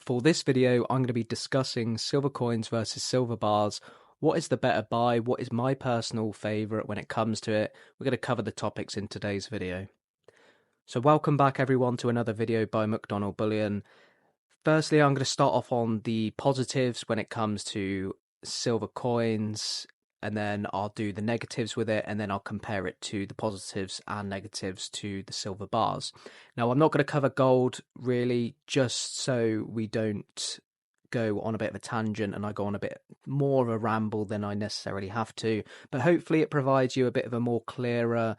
For this video, I'm going to be discussing silver coins versus silver bars. What is the better buy? What is my personal favourite when it comes to it? We're going to cover the topics in today's video. So welcome back everyone to another video by McDonald Bullion. Firstly, I'm going to start off on the positives when it comes to silver coins, and then I'll do the negatives with it, and then I'll compare it to the positives and negatives to the silver bars. Now, I'm not going to cover gold really, just so we don't go on a bit of a tangent and I go on a bit more of a ramble than I necessarily have to, but hopefully it provides you a bit of a clearer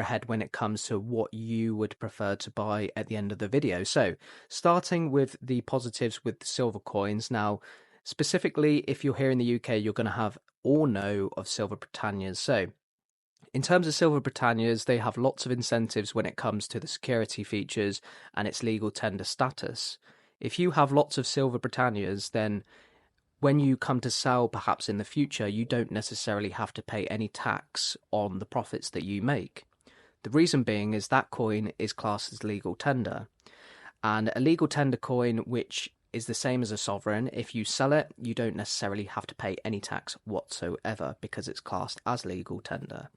head when it comes to what you would prefer to buy at the end of the video. So starting with the positives with the silver coins. Now, specifically, if you're here in the UK, you're going to have or know of Silver Britannias. So in terms of Silver Britannias, they have lots of incentives when it comes to the security features and its legal tender status. If you have lots of Silver Britannias, then when you come to sell perhaps in the future, you don't necessarily have to pay any tax on the profits that you make. The reason being is that coin is classed as legal tender. And a legal tender coin, which is the same as a sovereign, if you sell it, you don't necessarily have to pay any tax whatsoever because it's classed as legal tender.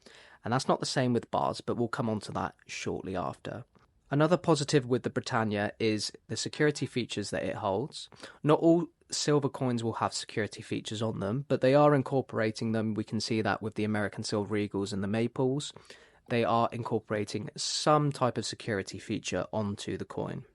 And that's not the same with bars, but we'll come on to that shortly after. Another positive with the Britannia is the security features that it holds. Not all silver coins will have security features on them, but they are incorporating them. We can see that with the American Silver Eagles and the Maples. They are incorporating some type of security feature onto the coin.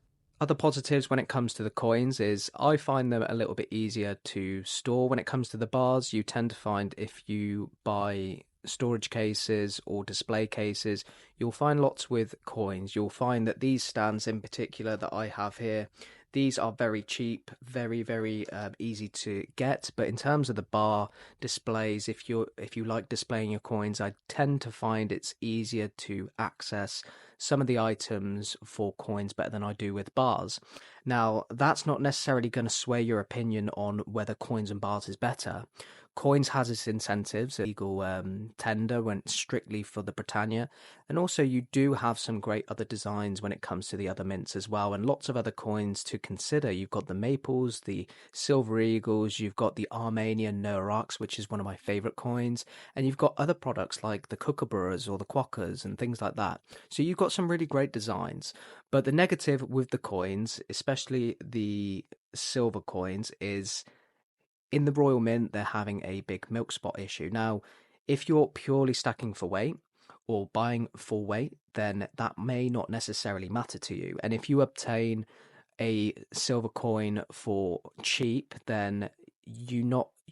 Other positives when it comes to the coins is I find them a little bit easier to store. When it comes to the bars, you tend to find if you buy storage cases or display cases, you'll find lots with coins. You'll find that these stands in particular that I have here, these are very cheap, very easy to get. But in terms of the bar displays, if you like displaying your coins, I tend to find it's easier to access some of the items for coins better than I do with bars. Now, that's not necessarily going to sway your opinion on whether coins and bars is better. Coins has its incentives. Legal tender went strictly for the Britannia, and also you do have some great other designs when it comes to the other mints as well, and lots of other coins to consider. You've got the Maples, the Silver Eagles, you've got the Armenian Noaraks, which is one of my favourite coins, and you've got other products like the Kookaburras or the Quokkas and things like that. So you've got some really great designs. But the negative with the coins, especially the silver coins, is in the Royal Mint, they're having a big milk spot issue. Now, if you're purely stacking for weight or buying full weight, then that may not necessarily matter to you. And if you obtain a silver coin for cheap, then you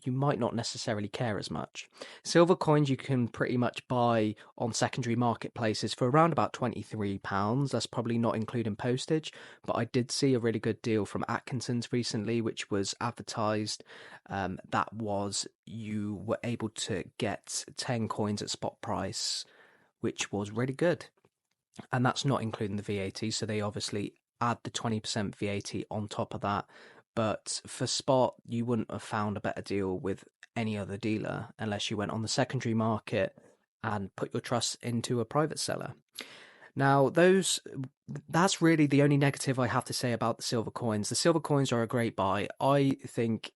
might not necessarily care as much. Silver coins you can pretty much buy on secondary marketplaces for around about £23. That's probably not including postage, but I did see a really good deal from Atkinson's recently, which was advertised. That was you were able to get 10 coins at spot price, which was really good. And that's not including the VAT, so they obviously add the 20% VAT on top of that. But for spot, you wouldn't have found a better deal with any other dealer unless you went on the secondary market and put your trust into a private seller. Now, that's really the only negative I have to say about the silver coins. The silver coins are a great buy. I think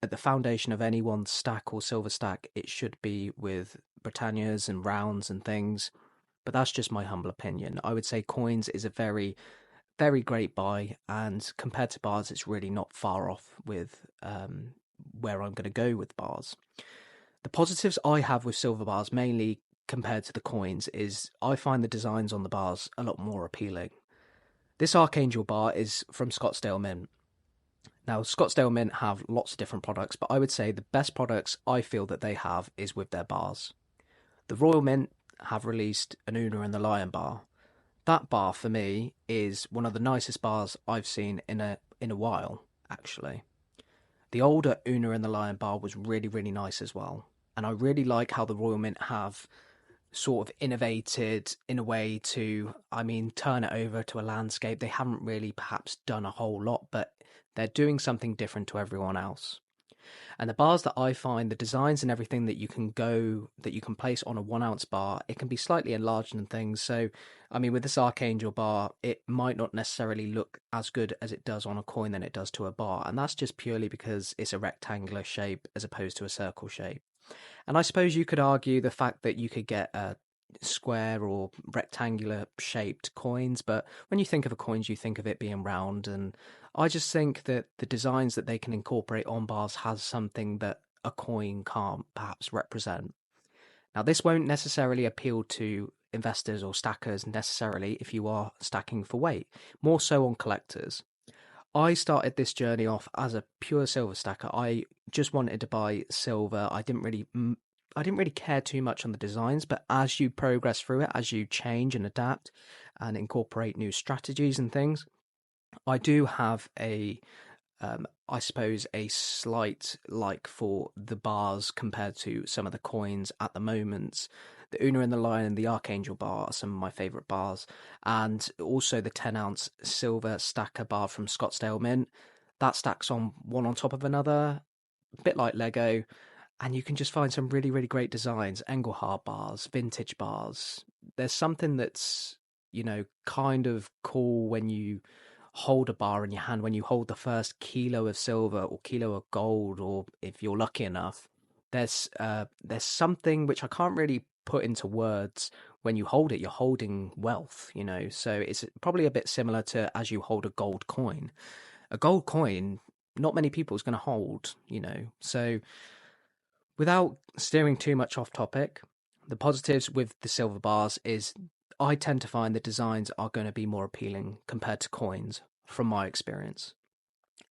at the foundation of anyone's stack or silver stack, it should be with Britannias and rounds and things. But that's just my humble opinion. I would say coins is a very great buy, and compared to bars, it's really not far off with where I'm going to go with bars. The positives I have with silver bars, mainly compared to the coins, is I find the designs on the bars a lot more appealing. This Archangel bar is from Scottsdale Mint. Now, Scottsdale Mint have lots of different products, but I would say the best products I feel that they have is with their bars. The Royal Mint have released an Una and the Lion bar. That bar for me is one of the nicest bars I've seen in a while, actually. The older Una and the Lion bar was really nice as well. And I really like how the Royal Mint have sort of innovated in a way to, turn it over to a landscape. They haven't really perhaps done a whole lot, but they're doing something different to everyone else. And the bars that I find, the designs and everything that you can place on a 1 ounce bar, it can be slightly enlarged and things. So, I mean, with this Archangel bar, it might not necessarily look as good as it does on a coin than it does to a bar. And that's just purely because it's a rectangular shape as opposed to a circle shape. And I suppose you could argue the fact that you could get a square or rectangular shaped coins, but when you think of a coins, you think of it being round. And I just think that the designs that they can incorporate on bars has something that a coin can't perhaps represent. Now, this won't necessarily appeal to investors or stackers necessarily if you are stacking for weight, more so on collectors. I started this journey off as a pure silver stacker. I just wanted to buy silver. I didn't really care too much on the designs, but as you progress through it, as you change and adapt and incorporate new strategies and things, I do have I suppose, a slight like for the bars compared to some of the coins at the moment. The Una and the Lion and the Archangel bar are some of my favourite bars, and also the 10 ounce silver stacker bar from Scottsdale Mint. That stacks on one on top of another, a bit like Lego, and you can just find some really, really great designs. Engelhard bars, vintage bars. There's something that's, kind of cool when you hold a bar in your hand, when you hold the first kilo of silver or kilo of gold, or if you're lucky enough, there's something which I can't really put into words. When you hold it, you're holding wealth, so it's probably a bit similar to as you hold a gold coin. A gold coin, not many people is going to hold, so without steering too much off topic, the positives with the silver bars is I tend to find the designs are going to be more appealing compared to coins from my experience.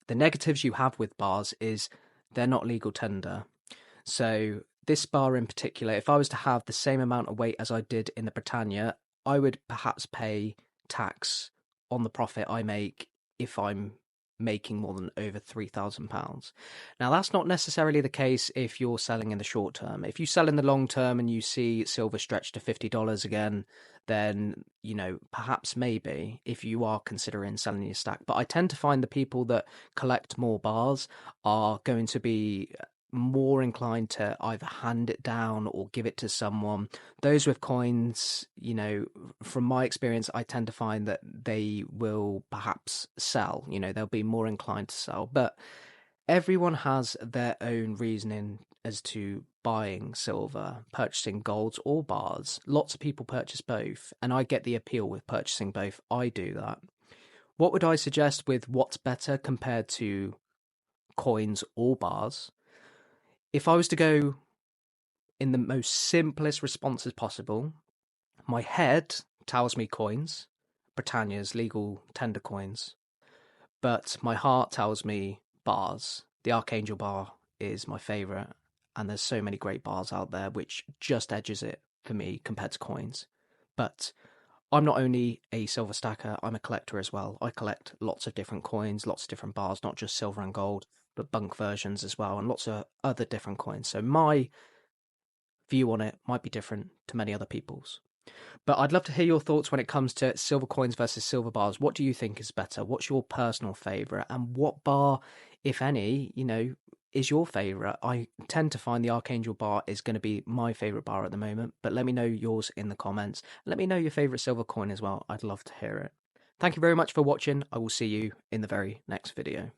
The negatives you have with bars is they're not legal tender. So this bar in particular, if I was to have the same amount of weight as I did in the Britannia, I would perhaps pay tax on the profit I make if I'm making more than over £3,000. Now, that's not necessarily the case if you're selling in the short term. If you sell in the long term and you see silver stretch to $50 again, then, perhaps maybe if you are considering selling your stack. But I tend to find the people that collect more bars are going to be more inclined to either hand it down or give it to someone. Those with coins, from my experience, I tend to find that they will perhaps sell, they'll be more inclined to sell. But everyone has their own reasoning as to buying silver, purchasing golds or bars. Lots of people purchase both, and I get the appeal with purchasing both. I do that. What would I suggest with what's better compared to coins or bars? If I was to go in the most simplest responses possible, my head tells me coins, Britannia's legal tender coins, but my heart tells me bars. The Archangel bar is my favourite, and there's so many great bars out there which just edges it for me compared to coins. But I'm not only a silver stacker, I'm a collector as well. I collect lots of different coins, lots of different bars, not just silver and gold, but bunk versions as well, and lots of other different coins. So my view on it might be different to many other people's. But I'd love to hear your thoughts when it comes to silver coins versus silver bars. What do you think is better? What's your personal favourite? And what bar, if any, is your favourite? I tend to find the Archangel bar is going to be my favourite bar at the moment. But let me know yours in the comments. Let me know your favourite silver coin as well. I'd love to hear it. Thank you very much for watching. I will see you in the very next video.